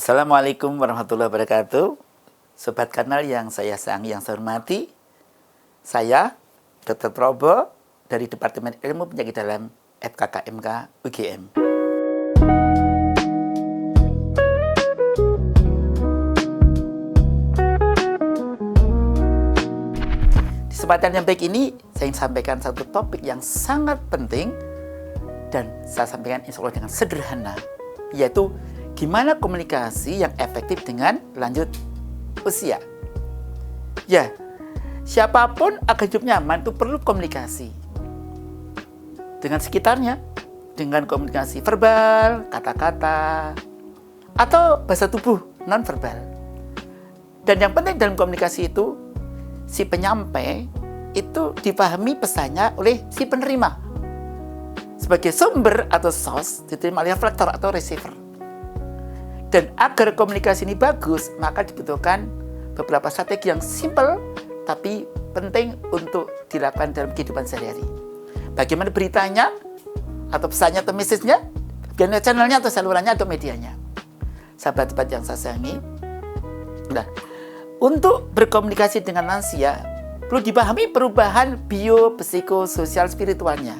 Assalamualaikum warahmatullahi wabarakatuh. Sobat kanal yang saya sayangi, yang saya hormati. Saya Dr. Probo dari Departemen Ilmu Penyakit Dalam FKKMK UGM. Di kesempatan yang baik ini, saya ingin sampaikan satu topik yang sangat penting dan saya sampaikan insya Allah dengan sederhana, yaitu gimana komunikasi yang efektif dengan lanjut usia. Ya, siapapun agar hidup nyaman itu perlu komunikasi dengan sekitarnya, dengan komunikasi verbal, kata-kata, atau bahasa tubuh non-verbal. Dan yang penting dalam komunikasi itu, si penyampai itu dipahami pesannya oleh si penerima. Sebagai sumber atau source diterima oleh reflektor atau receiver. Dan agar komunikasi ini bagus, maka dibutuhkan beberapa strategi yang simple, tapi penting untuk dilakukan dalam kehidupan sehari-hari. Bagaimana beritanya, atau pesannya, atau message-nya, bagaimana channelnya, atau salurannya, atau medianya. Sahabat-sahabat yang saya sayangi, nah, untuk berkomunikasi dengan lansia, perlu dipahami perubahan bio-psikososial spiritualnya.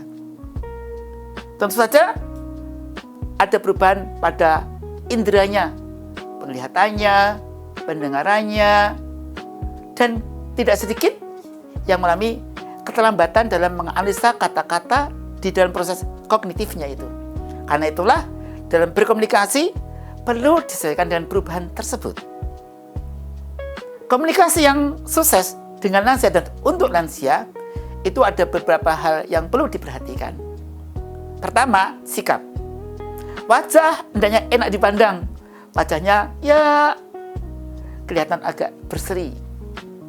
Tentu saja, ada perubahan pada inderanya, penglihatannya, pendengarannya, dan tidak sedikit yang mengalami keterlambatan dalam menganalisa kata-kata di dalam proses kognitifnya itu. Karena itulah, dalam berkomunikasi perlu disesuaikan dengan perubahan tersebut. Komunikasi yang sukses dengan lansia dan untuk lansia itu ada beberapa hal yang perlu diperhatikan. Pertama, sikap. Wajah hendaknya enak dipandang. Wajahnya ya kelihatan agak berseri.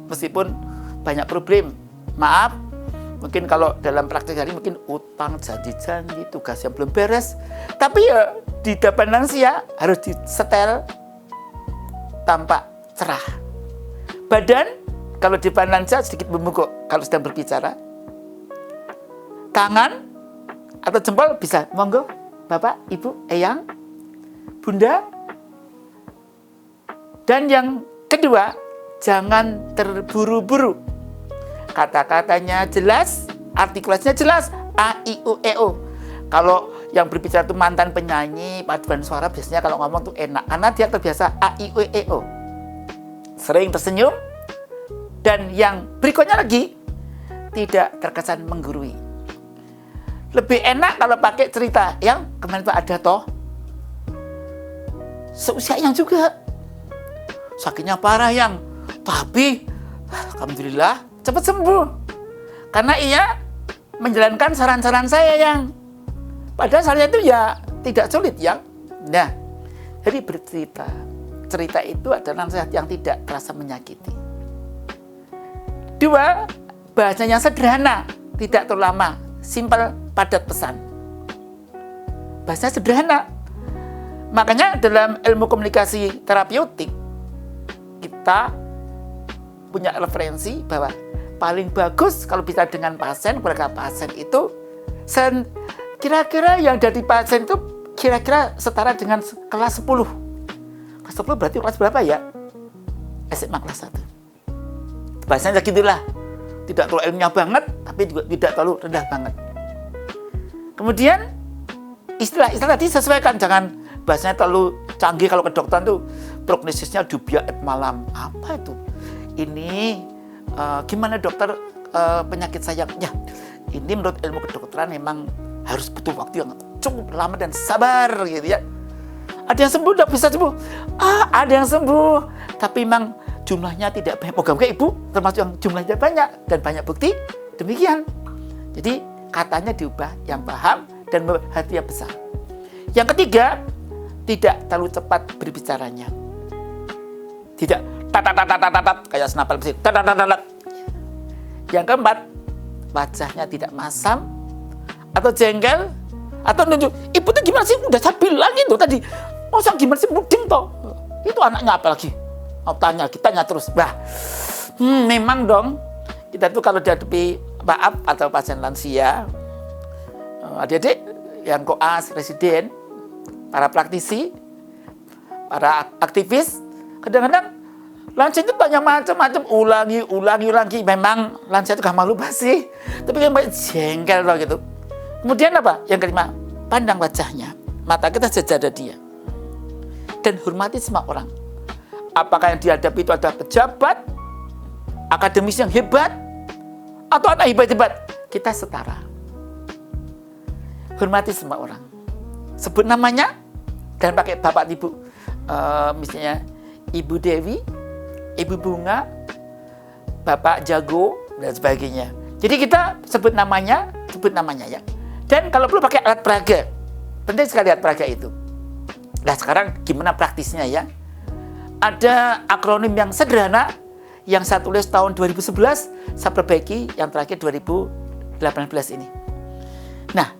Meskipun banyak problem. Maaf, mungkin kalau dalam praktek hari mungkin utang, janji-janji, tugas yang belum beres. Tapi ya di depan lansia harus disetel tampak cerah. Badan kalau di depan lansia sedikit membungkuk kalau sedang berbicara. Tangan atau jempol bisa monggo. Bapak, Ibu, Eyang, Bunda. Dan yang kedua, jangan terburu-buru. Kata-katanya jelas, artikulasinya jelas, A, I, U, E, O. Kalau yang berbicara itu mantan penyanyi, paduan suara, biasanya kalau ngomong tuh enak. Karena dia terbiasa A, I, U, E, O. Sering tersenyum. Dan yang berikutnya lagi, tidak terkesan menggurui. Lebih enak kalau pakai cerita yang kemarin Pak ada toh seusia yang juga sakitnya parah yang, tapi alhamdulillah cepat sembuh karena ia menjalankan saran-saran saya yang padahal saya itu ya tidak sulit yang. Nah, jadi cerita itu adalah nasihat yang tidak terasa menyakiti. Dua, bahasanya sederhana, tidak terlalu lama, simpel, padat pesan. Bahasa sederhana. Makanya dalam ilmu komunikasi terapeutik, kita punya referensi bahwa paling bagus kalau bisa dengan pasien, keluarga pasien itu, kira-kira yang dari pasien itu kira-kira setara dengan kelas 10. Kelas 10 berarti kelas berapa ya? SMA kelas 1. Bahasanya gitulah. Tidak terlalu ilmiah banget, tapi juga tidak terlalu rendah banget. Kemudian istilah tadi sesuaikan, jangan bahasanya terlalu canggih. Kalau kedokteran tuh prognosisnya dubia et malam. Apa itu? Ini gimana dokter penyakit saya? Ya, ini menurut ilmu kedokteran memang harus butuh waktu yang cukup lama dan sabar gitu ya. Ada yang sembuh, tidak bisa sembuh. Ada yang sembuh, tapi memang jumlahnya tidak banyak. Moga-moga Ibu termasuk yang jumlahnya banyak dan banyak bukti demikian. Jadi katanya diubah yang paham dan hati yang besar. Yang ketiga, tidak terlalu cepat berbicaranya. Tidak tat kayak senapal mesin. Yang keempat, wajahnya tidak masam atau jengkel atau nunjuk. Ibu tuh gimana sih? Udah saya bilang itu tadi. Masa gimana sih muding toh? Itu anaknya apa lagi? Mau tanya, kitanya terus. Memang dong. Kita tuh kalau dihadapi maaf atau pasien lansia, adik-adik yang koas, residen, para praktisi, para aktivis, kadang-kadang lansia itu banyak macam-macam, ulangi. Memang lansia itu gampang lupa sih, tapi yang banyak jengkel loh gitu. Kemudian apa? Yang kelima, pandang wajahnya, mata kita sejadah dia. Dan hormati semua orang. Apakah yang dihadapi itu adalah pejabat, akademis yang hebat, atau anak hebat-hebat, kita setara. Hormati semua orang. Sebut namanya, dan pakai bapak ibu. Misalnya Ibu Dewi, Ibu Bunga, Bapak Jago, dan sebagainya. Jadi kita sebut namanya ya. Dan kalau perlu pakai alat peraga. Penting sekali alat peraga itu. Nah sekarang gimana praktisnya ya? Ada akronim yang sederhana, yang saya tulis tahun 2011, saya perbaiki yang terakhir 2018 ini. Nah,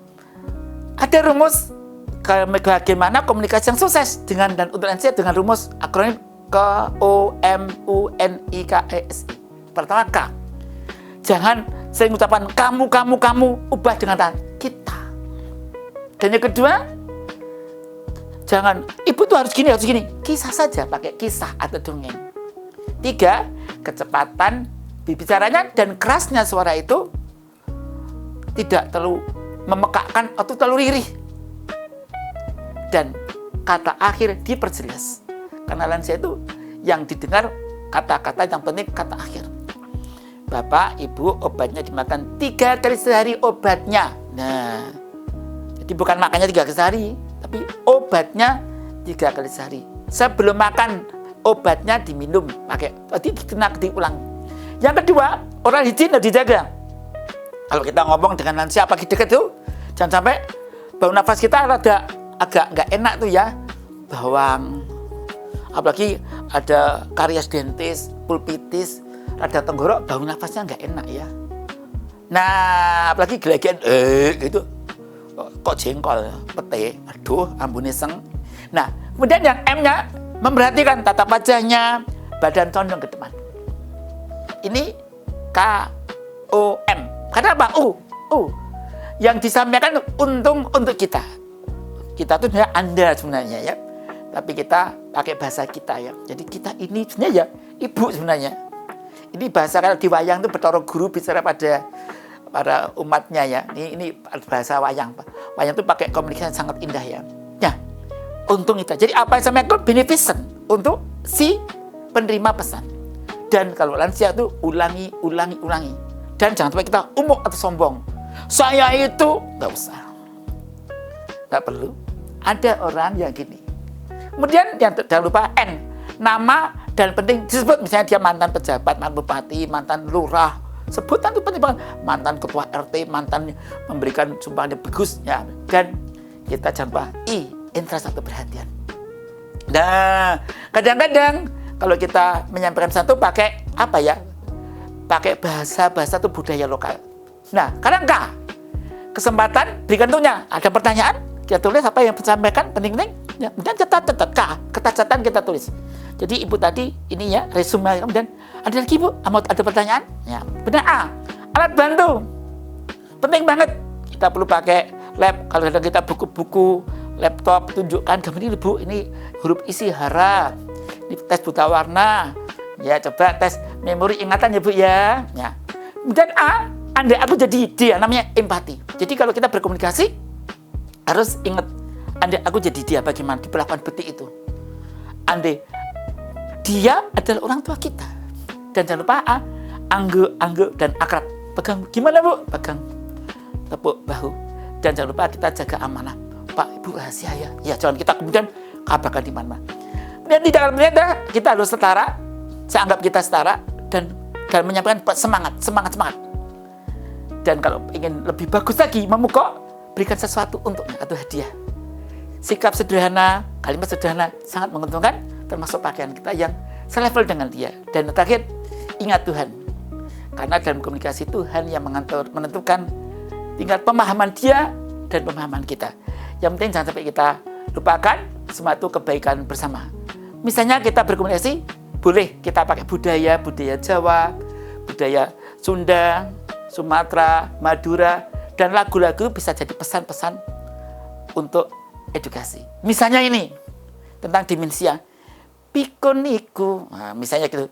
ada rumus bagaimana komunikasi yang sukses dengan dan untuk lansia dengan rumus akronim KOMUNIKES. Pertama K. Jangan sering ucapan kamu, ubah dengan tangan kita. Dan yang kedua, jangan ibu tuh harus gini. Kisah saja, pakai kisah atau dongeng. 3, kecepatan bicaranya dan kerasnya suara itu tidak terlalu memekakkan atau terlalu ririh. Dan kata akhir diperjelas. Karena lansia itu yang didengar kata-kata yang penting kata akhir. Bapak, Ibu, obatnya dimakan 3 kali sehari obatnya. Nah, jadi bukan makannya 3 kali sehari, tapi obatnya 3 kali sehari. Sebelum makan, obatnya diminum. Pakai, tadi diulang. Yang kedua, oral hygiene harus dijaga. Kalau kita ngomong dengan lansia pagi dekat tuh, jangan sampai bau nafas kita agak nggak enak tuh ya. Bawang, apalagi ada karies dentis, pulpitis, rada tenggorok, bau nafasnya nggak enak ya. Nah, apalagi gelegean gitu, kok jengkol, pete, aduh, ambune seng. Nah, kemudian yang M-nya memperhatikan tatap wajahnya, badan condong ke depan. Ini KOM. Kenapa? Yang disampaikan untung untuk kita. Kita tuh sebenarnya Anda sebenarnya ya. Tapi kita pakai bahasa kita ya. Jadi kita ini sebenarnya ya ibu sebenarnya. Ini bahasa kalau di wayang itu Bathara Guru bicara pada para umatnya ya. Ini bahasa wayang. Wayang itu pakai komunikasi yang sangat indah ya. Nah, untung kita. Jadi apa yang saya maksud beneficent untuk si penerima pesan. Dan kalau lansia itu ulangi. Dan jangan sampai kita umuk atau sombong. Saya itu nggak usah. Nggak perlu. Ada orang yang gini. Kemudian jangan lupa N. Nama dan penting disebut. Misalnya dia mantan pejabat, mantan bupati, mantan lurah. Sebutan itu penting banget. Mantan ketua RT, mantan memberikan sumpah yang bagus. Ya. Dan kita jangan lupa I. Interest atau perhatian. Nah, kadang-kadang kalau kita menyampaikan satu pakai apa ya? Pakai bahasa itu budaya lokal. Nah, kadang enggak. Kesempatan berikan tuhnya. Ada pertanyaan, kita tulis apa yang disampaikan penting-penting. Ya, kemudian catat K, catatan kita tulis. Jadi ibu tadi ini ya resume, kemudian ada lagi ibu, ada pertanyaan? Ya, benar A. Alat bantu. Penting banget. Kita perlu pakai lab. Kalau ada kita buku-buku, laptop, tunjukkan gambar ini bu, ini huruf isi hara. Ini tes buta warna. Ya, coba tes memori ingatan ya bu ya. Ya. Kemudian A, andai aku jadi dia, namanya empati. Jadi kalau kita berkomunikasi harus ingat, andai aku jadi dia, bagaimana diperlakukan detik itu. Andai dia adalah orang tua kita. Dan jangan lupa A, angge dan akrab. Pegang gimana bu? Pegang tepuk bahu. Dan jangan lupa kita jaga amanah. Pak, ibu rahasia ya. Ya, jangan kita kemudian kabarkan di mana. Dan di dalam ternyata kita harus setara. Saya anggap kita setara dan menyampaikan semangat. Dan kalau ingin lebih bagus lagi, memukau, berikan sesuatu untuknya atau hadiah. Sikap sederhana, kalimat sederhana sangat menguntungkan, termasuk pakaian kita yang selevel dengan dia. Dan terakhir, ingat Tuhan. Karena dalam komunikasi Tuhan yang menentukan tingkat pemahaman dia dan pemahaman kita. Yang penting jangan sampai kita lupakan suatu kebaikan bersama. Misalnya kita berkomunikasi, boleh kita pakai budaya Jawa, budaya Sunda, Sumatera, Madura, dan lagu-lagu bisa jadi pesan-pesan untuk edukasi. Misalnya ini, tentang demensia. Pikun iku, nah, misalnya gitu,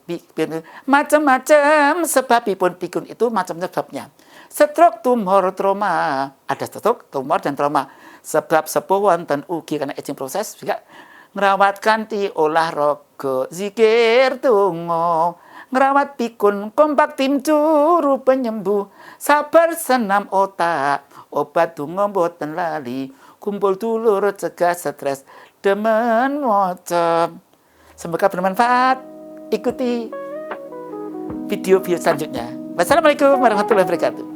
macam-macam sebabipun pikun itu macam sebabnya. Stroke, tumor, trauma, ada stroke, tumor, dan trauma. Sebab sepuh wonten ugi karena aging proses juga ngerawat kanthi olahraga, zikir, tunggu, ngerawat pikun, kompak tim juru penyembuh, sabar senam otak, obat tunggu boten lali, kumpul dulur cegah stres, demen moco. Semoga bermanfaat. Ikuti video-video selanjutnya. Wassalamualaikum warahmatullahi wabarakatuh.